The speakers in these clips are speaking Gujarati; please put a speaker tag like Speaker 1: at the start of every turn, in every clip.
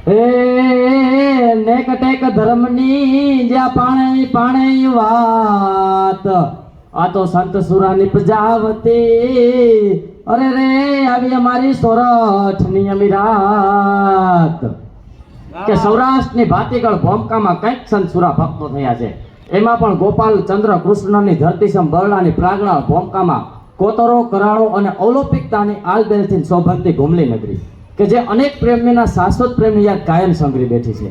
Speaker 1: એ નેક ટેક ધર્મની જ્યાં પાણે પાણે વાત આ તો સંત સુરાની પ્રજાવતી અરે રે આવી અમારી સોરઠની અમીરાત કે સૌરાષ્ટ્રની ભાતીગળ ભોમકામાં કંઈક સંત સુરા ભક્તો થયા છે. એમાં પણ ગોપાલ ચંદ્ર કૃષ્ણની ધરતીસમ બરડાની પ્રાગણા ભોમકામાં કોતરો કરાળો અને અવલોપિકતાની આલબેલથી શોભનતી ઘુમલી નગરી કે જે અનેક પ્રેમીના શાશ્વત પ્રેમની યાદ કાયમ સંગ્રહી બેઠી છે.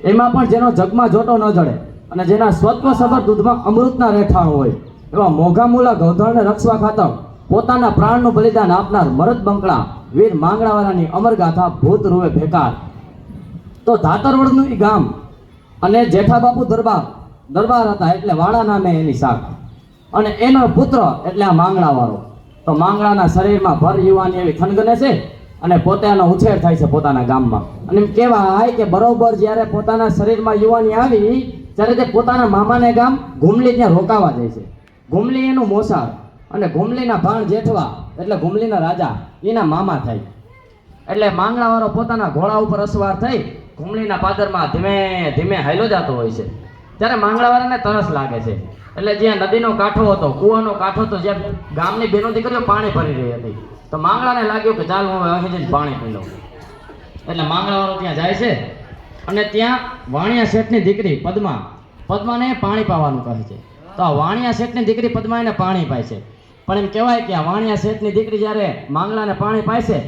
Speaker 1: એમાં પણ જેનો જગમાં જોટો ન જડે અને જેના સ્વત્વ સબર દૂધમાં અમૃતના રહેઠાણ હોય એવા મોઘા મૂલા ગૌધણને રક્ષવા ખાતર પોતાના પ્રાણનું બલિદાન આપનાર મરદ બંકડા વીર માંગડાવાળાની અમરગાથા ભૂત રૂવે ભેકાર. તો ધાતરવડનું ઈ ગામ અને જેઠાબાપુ દરબાર હતા એટલે વાળા નામે એની શાખ અને એનો પુત્ર એટલે આ માંગડાવાળો. તો માંગડાના શરીરમાં ભર યુવાની એવી ખનગને છે અને પોતે એનો ઉછેર થાય છે પોતાના ગામમાં. અને એમ કહેવાય કે બરોબર જ્યારે પોતાના શરીરમાં યુવાની આવી ત્યારે તે પોતાના મામાને ગામ ઘુમલી ત્યાં રોકાવા જાય છે. ઘુમલી એનું મોસાળ અને ઘુમલીના ભાણ જેઠવા એટલે ઘુમલીના રાજા એના મામા થાય. એટલે માંગડાવાળો પોતાના ઘોડા ઉપર અસવાર થઈ ઘુમલીના પાદરમાં ધીમે ધીમે હાલ્યો જતો હોય છે. ત્યારે માંગડાવાળાને તરસ લાગે છે એટલે જ્યાં નદીનો કાંઠો હતો કૂવાનો કાંઠો હતો જ્યાં ગામની બેનો દીકરીઓ પાણી ભરી રહી હતી તો માંગડાને લાગ્યું કે ચાલ હું અહીં જઈને પાણી પી લઉં. એટલે માંગડાવાળો ત્યાં જાય છે અને ત્યાં વાણિયા શેઠની દીકરી પદ્માને પાણી પાવાનું કહે છે. તો આ વાણિયા શેઠની દીકરી પદ્મા એને પાણી પાય છે. પણ એમ કહેવાય કે આ વાણિયા શેઠની દીકરી જ્યારે માંગલાને પાણી પાય છે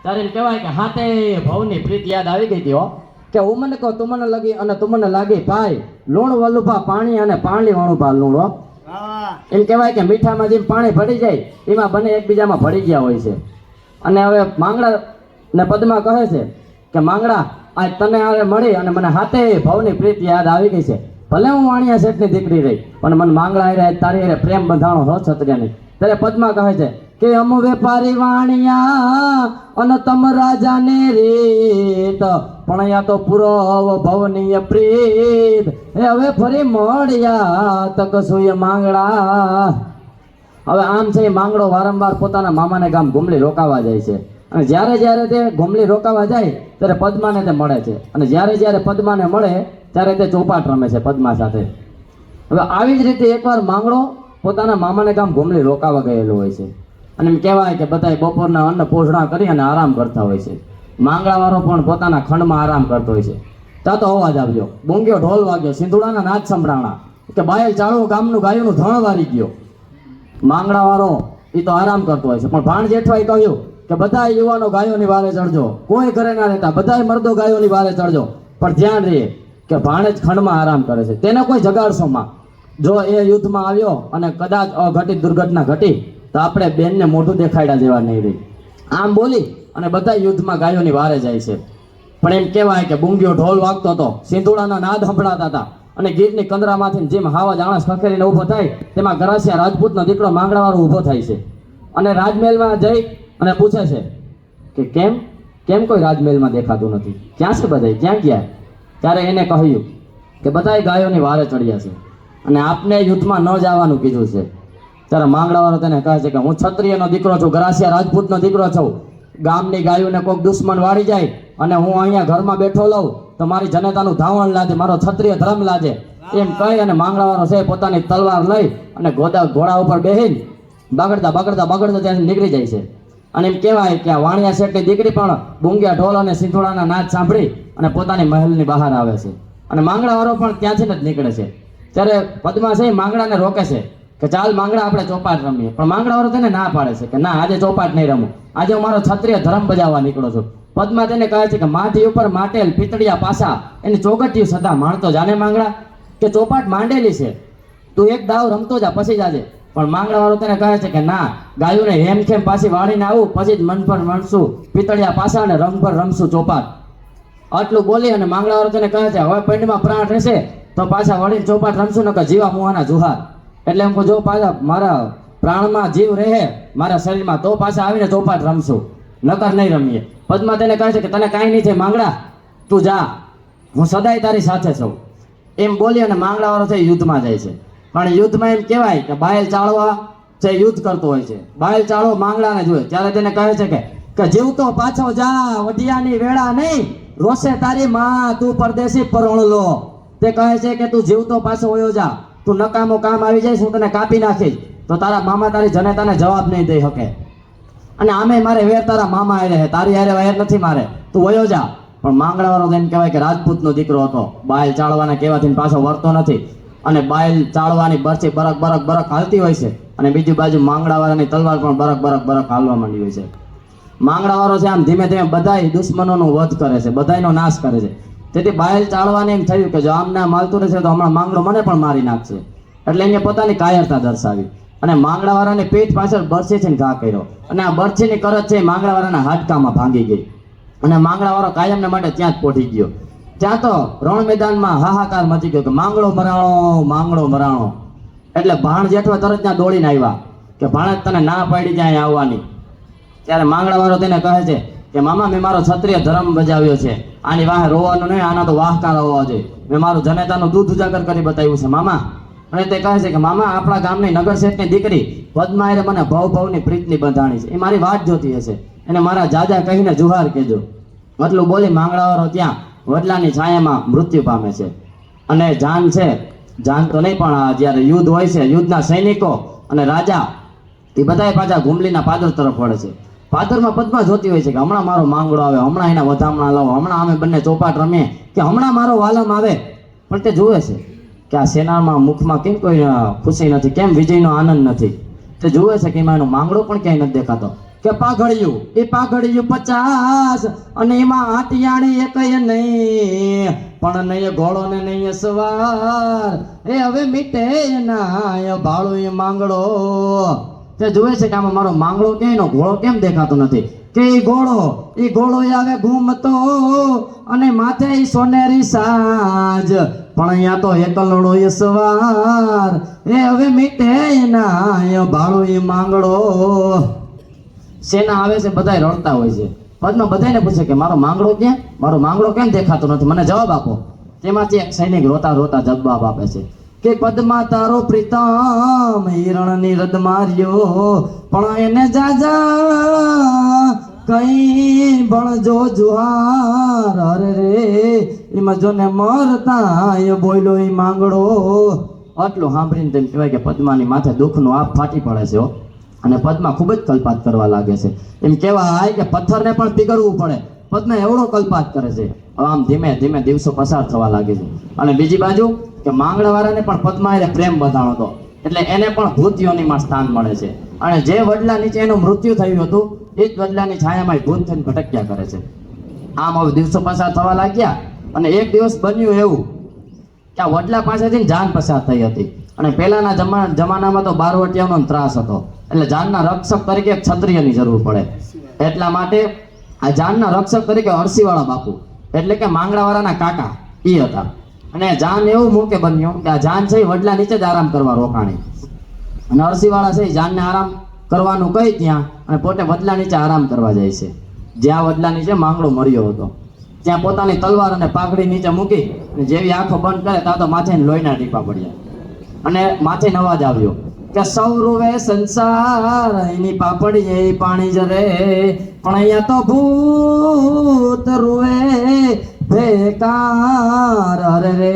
Speaker 1: ત્યારે એમ કહેવાય કે હાથે ભવની પ્રીત યાદ આવી ગઈ હતી હો કે હું મને કહો તું મને લગી અને તું મને લાગી ભાઈ લૂણ વલુભા પાણી અને પાણી વણુભા લૂણ હો. એમ કહેવાય કે મીઠામાં જેમ પાણી ભળી જાય એમાં બંને એકબીજામાં ભળી ગયા હોય છે. અને હવે માંગડા ને પદ્મા કહે છે કે માંગડા આજ તને હવે મળી અને મને હાથે ભવની પ્રીત યાદ આવી ગઈ છે. ભલે હું વાણિયા શેઠની દીકરી રહી પણ મને માંગડા હારે તારી હારે પ્રેમ બંધાણો હો છત્ર્યાની. ત્યારે પદ્મા કહે છે કે અમ વેપારી વાણિયા અને તમ રાજાને રીત પણ અહીંયા તો પૂરો ભવનીય પ્રીત એ હવે ફરી મળ્યા તકસુય માંગડા. હવે આમ છે માંગડો વારંવાર પોતાના મામાને ગામ ઘુમલી રોકાવા જાય છે અને જ્યારે તે ઘુમલી રોકાવા જાય ત્યારે પદ્માને તે મળે છે અને જ્યારે પદ્માને મળે ત્યારે તે ચોપાટ રમે છે પદ્મા સાથે. હવે આવી જ રીતે એકવાર માંગડો પોતાના મામાને ગામ ઘુમલી રોકાવા ગયેલો હોય છે અને એમ કહેવાય કે બધા બપોરના અન્ન પોષણા કરી અને આરામ કરતા હોય છે. માંગડાવાળો પણ પોતાના ખંડમાં આરામ કરતો હોય છે. ત્યાં તો અવાજ આવ્યો, બોંગ્યો ઢોલ વાગ્યો, સિંધુડાના નાદ સંભળાણા કે બાયલ ચાળું ગામનું ગાયોનું ધણ વારી ગયો. માંગડાવાળો એ તો આરામ કરતો હોય છે પણ ભાણ જેઠવાએ કહ્યું કે બધા યુવાનો ગાયોની વારે ચડજો, કોઈ ઘરે ના રહેતા, બધા મર્દો ગાયોની વારે ચડજો, પણ ધ્યાન રહે કે ભાણ જ ખંડમાં આરામ કરે છે, તેને કોઈ જગાડશોમાં. જો એ યુદ્ધમાં આવ્યો અને કદાચ અઘટિત દુર્ઘટના ઘટી તો આપણે બેનને મોઢું દેખાડ્યા જેવા નહીં રહી. આમ બોલી અને બધા યુદ્ધમાં ગાયોની વારે જાય છે. પણ એમ કહેવાય કે બુંગીઓ ઢોલ વાગતો હતો, સિંધુડાના નાદ સંભળાતા હતા અને ગીરની કંદરામાંથી જેમ હાવા જાણસ ખખેરીને ઊભો થાય તેમાં ગરાસિયા રાજપૂતનો દીકરો માંગડાવાળો ઊભો થાય છે અને રાજમહેલમાં જઈ અને પૂછે છે કે કેમ કોઈ રાજમહેલમાં દેખાતું નથી, ક્યાં છે બધા, ક્યાં ગયા? ત્યારે એને કહ્યું કે બધાય ગાયોની વારે ચડ્યા છે અને આપને યુદ્ધમાં ન જવાનું કીધું છે. ત્યારે માંગડાવાળો તેને કહે છે કે હું ક્ષત્રિયનો દીકરો છું, ગરાસિયા રાજપૂતનો દીકરો છું. ગામની ગાયોને કોઈક દુશ્મન વાળી જાય અને હું અહીંયા ઘરમાં બેઠો લઉં તો મારી જનતાનું ધાવણ લાજે, મારો ક્ષત્રિય ધર્મ લાજે. એમ કહી અને માંગડાવાળો છે પોતાની તલવાર લઈ અને ઘોડા ઉપર બેહીને બગડતા ત્યાંથી નીકળી જાય છે. અને એમ કહેવાય કે આ વાણિયા શેઠની દીકરી પણ બુંગિયા ઢોલ અને સિંધુડાના નાદ સાંભળી અને પોતાની મહેલની બહાર આવે છે અને માંગડાવાળો પણ ત્યાંથી જ નીકળે છે. ત્યારે પદ્મા છે માંગડાને રોકે છે કે ચાલ માંગડા આપણે ચોપાટ રમીએ, પણ માંગડાવાળો તેને ના પાડે છે કે ના, આજે ચોપાટ નહીં રમું, આજે હું મારો ક્ષત્રિય ધર્મ બજાવવા નીકળો છું. પદ્મા તેને કહે છે કે માટી ઉપર માટેલ પિતળિયા પાસા એની ચોગટિયું સદા માણતો જાને માંગડા કે ચોપાટ માંડેલી છે, તું એક દાવ રમતો જા પછી જાજે. પણ માંગડાવાળો તેને કહે છે કે ના, ગાયોને હેમખેમ પાછી વાળીને આવું પછી જ મન પર રમશું પિતળિયા પાસા અને રંગ પર રમશું ચોપાટ. આટલું બોલી અને માંગડાવાળો તેને કહે છે હવે પૈંડમાં પ્રાણ રહેશે તો પાછા વળીને ચોપાટ રમશું નકર જીવા મુહાના જુહાર. એટલે એમ જો પાછા મારા પ્રાણમાં જીવ રહે મારા શરીરમાં તો પાછા આવીને ચોપાટ રમશું, નકર નહીં રમીએ. પદ્મા તેને કહે છે કે તને કાંઈ નહીં છે માંગડા, તું જા, હું સદાય તારી સાથે છું. એમ બોલી અને માંગડાવાળો છે યુદ્ધમાં જાય છે. પણ યુદ્ધમાં એમ કહેવાય કે બાયલ ચાળવા જે યુદ્ધ કરતો હોય છે, બાયલ ચાળવો માંગડાને જોયે ત્યારે તેને કહે છે કે જીવતો પાછો જા, વઢિયાની વેળા નહીં, રોશે તારી માં તું પરદેશી પરણલો. તે કહે છે કે તું જીવતો પાછો વયો જા, તું નકામો કામ આવી જાય હું તને કાપી નાખીશ. તો તારા મામા તારી જનેતાને જવાબ નહીં દઈ શકે. અને આમે મારે વેર તારા મામા હારે છે, તારી હારે વેર નથી મારે, તું વયો જા. પણ માંગડાવાળો તો એમ કહેવાય કે રાજપૂતનો દીકરો હતો, બાયલ ચાળવાના કહેવાથી પાછો વળતો નથી. અને બાયલ ચાળવાની બરછી બરક બરક બરક હાલતી હોય છે, અને બીજી બાજુ માંગડાવાળાની તલવાર પણ બરક બરક બરક હાલવા માંડી હોય છે. માંગડાવાળો છે આમ ધીમે ધીમે બધાય દુશ્મનોનો વધ કરે છે, બધાયનો નાશ કરે છે. તેથી બાયલ ચાળવાને એમ થયું કે જો આમ ના માલતું રહેશે તો હમણાં માંગડો મને પણ મારી નાખશે. એટલે એને પોતાની કાયરતા દર્શાવી અને માંગડાવાળાની પીઠ પાછળ બરછીથી ઘા કર્યો. અને આ બરછીની કરજ છે માંગડાવાળાના હાડકામાં ભાંગી ગઈ. અને માંગડાવાળો કાયમને માટે ત્યાં જ પહોંચી ગયો. ત્યાં તો રણ મેદાનમાં હાહાકાર મચી ગયો કે માંગડો મરાણો, માંગડો મરાણો. એટલે ભાણ જેઠવા તરત ત્યાં દોડીને આવ્યા કે ભાણે તને ના પાડી ત્યાં આવવાની. ત્યારે માંગડાવાળો તેને કહે છે કે મામા મેં મારો ક્ષત્રિય ધર્મ બજાવ્યો છે, આની વાહે રોવાનું નહીં, આના તો વાહકાર હોવા જોઈએ. મેં મારું જનેતાનું દૂધ ઉજાગર કરી બતાવ્યું છે મામા. અને તે કહે છે કે મામા આપણા ગામની નગર શેઠની દીકરી પદ્માએ મને ભવની પ્રીતની બંધાણી છે, એ મારી વાત જોતી હશે, એને મારા જાજા કહીને જુહાર કહેજો. એટલું બોલી માંગડાવાળો ત્યાં વડલાની છાયામાં મૃત્યુ પામે છે. અને જાન છે, જાન તો નહીં પણ જ્યારે યુદ્ધ હોય છે, યુદ્ધના સૈનિકો અને રાજા એ બધાએ પાછા ઘુમલીના પાદર તરફ વળે છે. પાદરમાં પદ્મા જોતી હોય છે કે હમણાં મારો માંગડો આવે, હમણાં એના વધામણા લાવો, હમણાં અમે બંને ચોપાટ રમીએ, કે હમણાં મારો વાલમ આવે. પણ તે જુએ છે કે આ સેનામાં મુખમાં કેમ કોઈ ખુશી નથી, કેમ વિજયનો આનંદ નથી. તે જુએ છે કે એમાં એનો માંગડો પણ ક્યાંય નથી દેખાતો. કે પાઘડિયું 50 અને એમાં આટિયાણી એકય નહીં, પણ નહીં ઘોડો ને નહીં સવાર, એ હવે મીટે ના ભાળો એ માંગડો. તે જુએ છે કે આમાં મારો માંગડો ક્યાંયનો ઘોડો કેમ દેખાતો નથી. કે એ ઘોડો આવે ઘૂમતો અને માથે ઈ સોનેરી સાજ, પણ અહીંયા તો એકલડો એ સવાર, એ હવે મીટે ના ભાળો એ માંગડો. સેના આવે છે, બધાય રડતા હોય છે. પદ્મા બધાને પૂછે કે મારો માંગડો ક્યાં, મારો માંગડો કેમ દેખાતો નથી, મને જવાબ આપો. તેમાંથી એક સૈનિક રોતા રોતા જવાબ આપે છે કે પદ્મા તારો પ્રીતમ હિરણની રદ માર્યો, પણ એને જાજા કઈ ભણજો જુહાર. અરે રે એમાં જોને મરતા એ બોલ્યો એ માંગડો. આટલું સાંભળીને તેમ કહેવાય કે પદ્માની માથે દુઃખનો આપ ફાટી પડે છે. અને પદ્મા ખૂબ જ કલ્પાત કરવા લાગે છે. એમ કહેવાય કે પથ્થરને પણ પીગળવું પડે, પદ્મા એવડો કલ્પાત કરે છે. હવે આમ ધીમે ધીમે દિવસો પસાર થવા લાગે છે. અને બીજી બાજુ કે માંગડાવાળાને પણ પદ્માએ પ્રેમ બંધાણો હતો, એટલે એને પણ ભૂત યોનિમાં સ્થાન મળે છે. અને જે વડલા નીચે એનું મૃત્યુ થયું હતું એ જ વડલાની છાયામાં ભૂત થઈને ભટક્યા કરે છે. આમ હવે દિવસો પસાર થવા લાગ્યા. અને એક દિવસ બન્યું એવું કે આ વડલા પાસેથી જાન પસાર થઈ હતી. અને પહેલાના જમાનામાં તો બારવટિયાનો ત્રાસ હતો, એટલે જાનના રક્ષક તરીકે એક ક્ષત્રિયની જરૂર પડે. એટલા માટે આ જાનના રક્ષક તરીકે અરસીવાળા બાપુ એટલે કે માંગડાવાળાના કાકા એ હતા. અને જાન એવું મૂકે બન્યું કે આ જાન છે વડલા નીચે જ આરામ કરવા રોકાણી. અને અરસીવાળા છે જાનને આરામ કરવાનું કહી ત્યાં, અને પોતે વડલા નીચે આરામ કરવા જાય છે. જ્યાં વડલા નીચે માંગડો મર્યો હતો ત્યાં પોતાની તલવાર અને પાઘડી નીચે મૂકી જેવી આંખો બંધ કરે ત્યાં તો માથે લોહીના ટીપા પડ્યા. અને માથે અવાજ આવ્યો કે સૌ રૂવે સંસાર એની પાપડી એ પાણી જરે, પણ અહીંયા તો ભૂત રૂવે બેકાર. અરે રે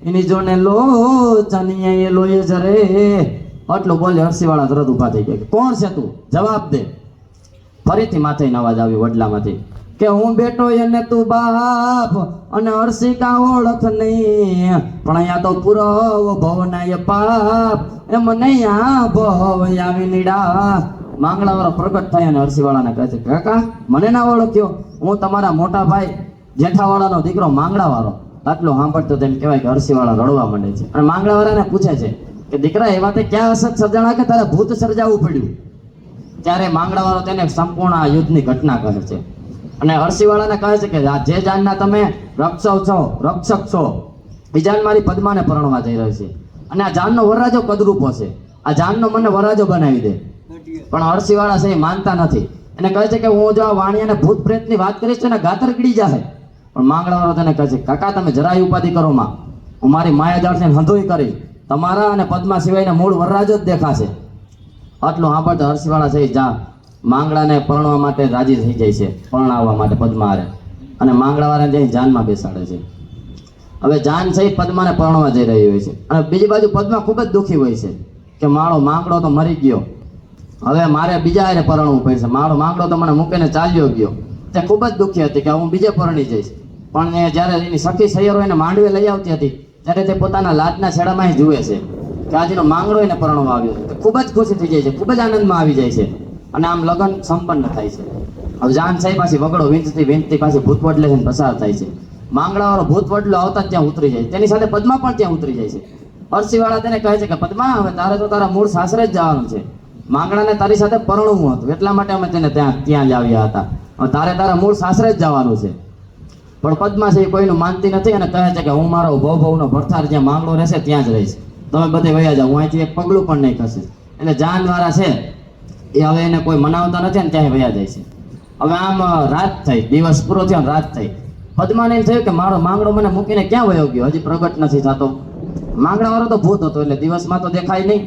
Speaker 1: એની જોને લોચની એ લોહી જરે. આટલું બોલે અરસીવાળા તરત ઉભા થઈ ગયા. કોણ છે તું, જવાબ દે. ફરીથી માથે અવાજ આવ્યો વડલામાંથી કે હું બેટો એને તું બાપ, અને અરસિકા ઓળખ નહીં, પણ અહીંયા તો પૂરો ભવના એ પાપ, એમ નહીં આ ભવ આવી નીડા. માંગડાવાળો પ્રગટ થાય અને અરસીવાળાને કહે છે કાકા મને ના ઓળખ્યો, હું તમારા મોટા ભાઈ જેઠાવાળાનો દીકરો માંગડાવાળો. આટલું સાંભળતો તેમ કહેવાય કે અરસીવાળા રડવા માંડે છે. અને માંગડાવાળાને પૂછે છે કે દીકરા એવા તે ક્યાં અસત સર્જાણા કે તારે ભૂત સર્જાવું પડ્યું. ત્યારે માંગડાવાળો તેને સંપૂર્ણ આ યુદ્ધની ઘટના કહે છે. અને અરસીવાળાને કહે છે કે જે જાનના તમે રક્ષક છો એ જાન મારી પદ્માને પરણવા જઈ રહી છે, અને આ જાનનો વરરાજો કદરૂપો છે, આ જાનનો મને વરરાજો બનાવી દે. પણ અરસીવાળા છે એ માનતા નથી. એને કહે છે કે હું જો આ વાણિયાને ભૂત પ્રેતની વાત કરીશ તો એને ગાતર કીડી જાય. પણ માંગડાવાળો તેને કહે છે કાકા તમે જરાય ઉપાધિ કરો માં, હું મારી માયાજાળથી હંધોઈ કરી, તમારા અને પદ્મા સિવાયના મૂળ વરરાજો જ દેખાશે. આટલું સાંભળતા અરસીવાળા છે જા માંગડાને પરણવા માટે રાજી થઈ જાય છે, પરણાવવા માટે પદ્મા હારે. અને માંગડાવાળાને જઈને જાનમાં બેસાડે છે. હવે જાન છે એ પદ્માને પરણવા જઈ રહી હોય છે અને બીજી બાજુ પદ્મા ખૂબ જ દુઃખી હોય છે કે મારો માંગડો તો મરી ગયો, હવે મારે બીજા હારે પરણવું પડશે, મારો માંગડો તો મને મૂકીને ચાલ્યો ગયો. તે ખૂબ જ દુઃખી હતી કે હું બીજે પરણી જઈશ. પણ એ જ્યારે એની સખી સૈયરો એને માંડવે લઈ આવતી હતી ત્યારે તે પોતાના લાજના છેડામાં જુએ છે કે આજનો માંગડો એને પરણવા આવ્યો છે. ખૂબ જ ખુશી થઈ જાય છે, ખૂબ જ આનંદમાં આવી જાય છે અને આમ લગ્ન સંપન્ન થાય છે. હવે જાન સાહેબ પાછી વગડો વીંચતી પાછી ભૂત વડલે છે પસાર થાય છે. માંગડાવાળો ભૂત વડલો આવતા જ ત્યાં ઉતરી જાય, તેની સાથે પદ્મા પણ ત્યાં ઉતરી જાય છે. અરસીવાળા તેને કહે છે કે પદ્મા, હવે તારે તો તારા મૂળ સાસરે જ જવાનું છે, માંગડાને તારી સાથે પરણવું હતું એટલા માટે અમે તેને ત્યાં લાવ્યા હતા, હવે તારે તારા મૂળ સાસરે જ જવાનું છે. પણ પદ્મા છે એ કોઈનું માનતી નથી અને કહે છે કે હું મારો ભવનો ભરથાર જ્યાં માંગડો રહેશે ત્યાં જ રહીશ, તમે બધે વયા જાઓ, હું અહીંથી એક પગલું પણ નહીં ખસીશ. એટલે જાનવાળા છે એ હવે એને કોઈ મનાવતા નથી અને ત્યાં વયા જાય છે. હવે આમ રાત થઈ, દિવસ પૂરો થયો અને રાત થઈ. પદ્માને એમ થયું કે મારો માંગડો મને મૂકીને ક્યાં વયો ગયો, હજી પ્રગટ નથી થતો. માંગડાવાળો તો ભૂત હતો એટલે દિવસમાં તો દેખાય નહીં.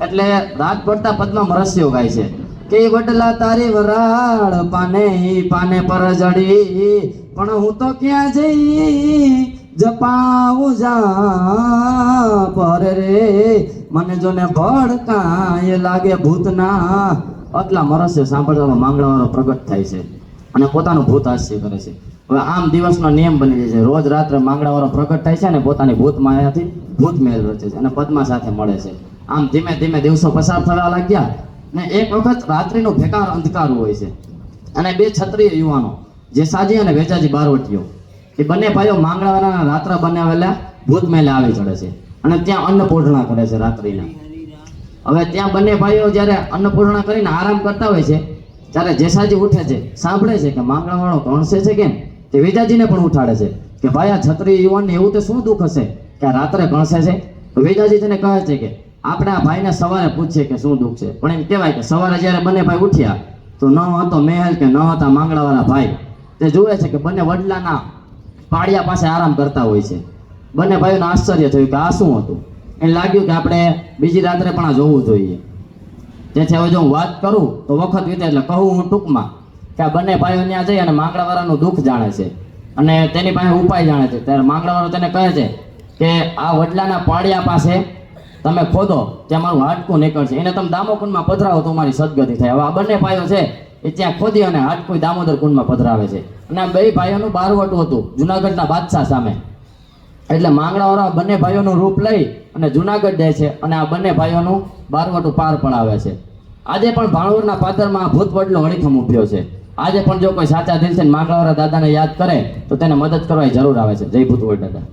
Speaker 1: એટલે રાત પડતા પદ્મા રહસ્યો ગાય છે કે વડલા તારી વરાળ પાને પાને પર જડી, પણ હું તો ક્યાં જઈ જપાવું જા પર રે, મને જોને ભડકાય લાગે ભૂતના. આટલા મરસ્ય સાંભળતા માંગડાવાળો પ્રગટ થાય છે અને પોતાનું ભૂત હાસ્ય કરે છે. હવે આમ દિવસનો નિયમ બની જાય છે, રોજ રાત્રે માંગડાવાળો પ્રગટ થાય છે અને પોતાની ભૂત માયાથી ભૂત મેળ રચે છે અને પદ્મા સાથે મળે છે. આમ ધીમે ધીમે દિવસો પસાર થવા લાગ્યા ને એક વખત રાત્રિનો ભેકાર અંધકાર હોય છે અને બે ક્ષત્રિય યુવાનો જેસાજી અને વેચાજી બારવટીઓ એ બંને ભાઈઓ માંગડાવાળાના રાત્રે બનાવેલા ભૂત મેલે આવી ચડે છે અને ત્યાં અન્નપૂર્ણા કરે છે રાત્રિના. હવે ત્યાં બંને ભાઈઓ જ્યારે અન્નપૂર્ણા કરીને આરામ કરતા હોય છે ત્યારે જેસાજી ઉઠે છે, સાંભળે છે કે માંગડાવાળો કણસે છે કેમ, તે વેજાજીને પણ ઉઠાડે છે કે ભાઈ આ ક્ષત્રિય યુવાનને એવું તો શું દુઃખ હશે કે આ રાત્રે કણસે છે. તો વેજાજી તેને કહે છે કે આપણે આ ભાઈને સવારે પૂછીએ કે શું દુઃખ છે, પણ એમ કહેવાય કે સવારે જ્યારે બંને ભાઈ ઉઠ્યા તો ન હતો મહેલ કે ન હતા માંગડાવાળા ભાઈ. તે જુએ છે કે બંને વડલાના પાળિયા પાસે આરામ કરતા હોય છે. બંને ભાઈઓને આશ્ચર્ય થયું કે આ શું હતું. એને લાગ્યું કે આપણે બીજી રાત્રે પણ આ જોવું જોઈએ. તેથી હવે જો હું વાત કરું તો વખત વીતે એટલે કહું હું ટૂંકમાં કે આ બંને ભાઈઓ ત્યાં જઈ અને માંગડાવાળાનું દુઃખ જાણે છે અને તેની પાસે ઉપાય જાણે છે. ત્યારે માંગડાવાળો તેને કહે છે કે આ વડલાના પાળિયા પાસે તમે ખોદો ત્યાં મારું હાડકું નીકળશે, એને તમે દામોકુંડમાં પધરાવો તો મારી સદગતિ થાય. હવે આ બંને ભાઈઓ છે એ ત્યાં ખોદી અને હાડકું દામોદર કુંડમાં પધરાવે છે અને આ બે ભાઈઓનું બારવટું હતું જુનાગઢના બાદશાહ સામે. એટલે માંગડાવાળા બંને ભાઈઓનું રૂપ લઈ અને જુનાગઢ જાય છે અને આ બંને ભાઈઓનું બારવટું પાર પડાવે છે. આજે પણ ભાણવરના પાદરમાં ભૂત વડલો હળીખમ ઉભ્યો છે. આજે પણ જો કોઈ સાચા દિલથી માંગડાવાળા દાદાને યાદ કરે તો તેને મદદ કરવા જરૂર આવે છે. જય ભૂત વડ દાદા.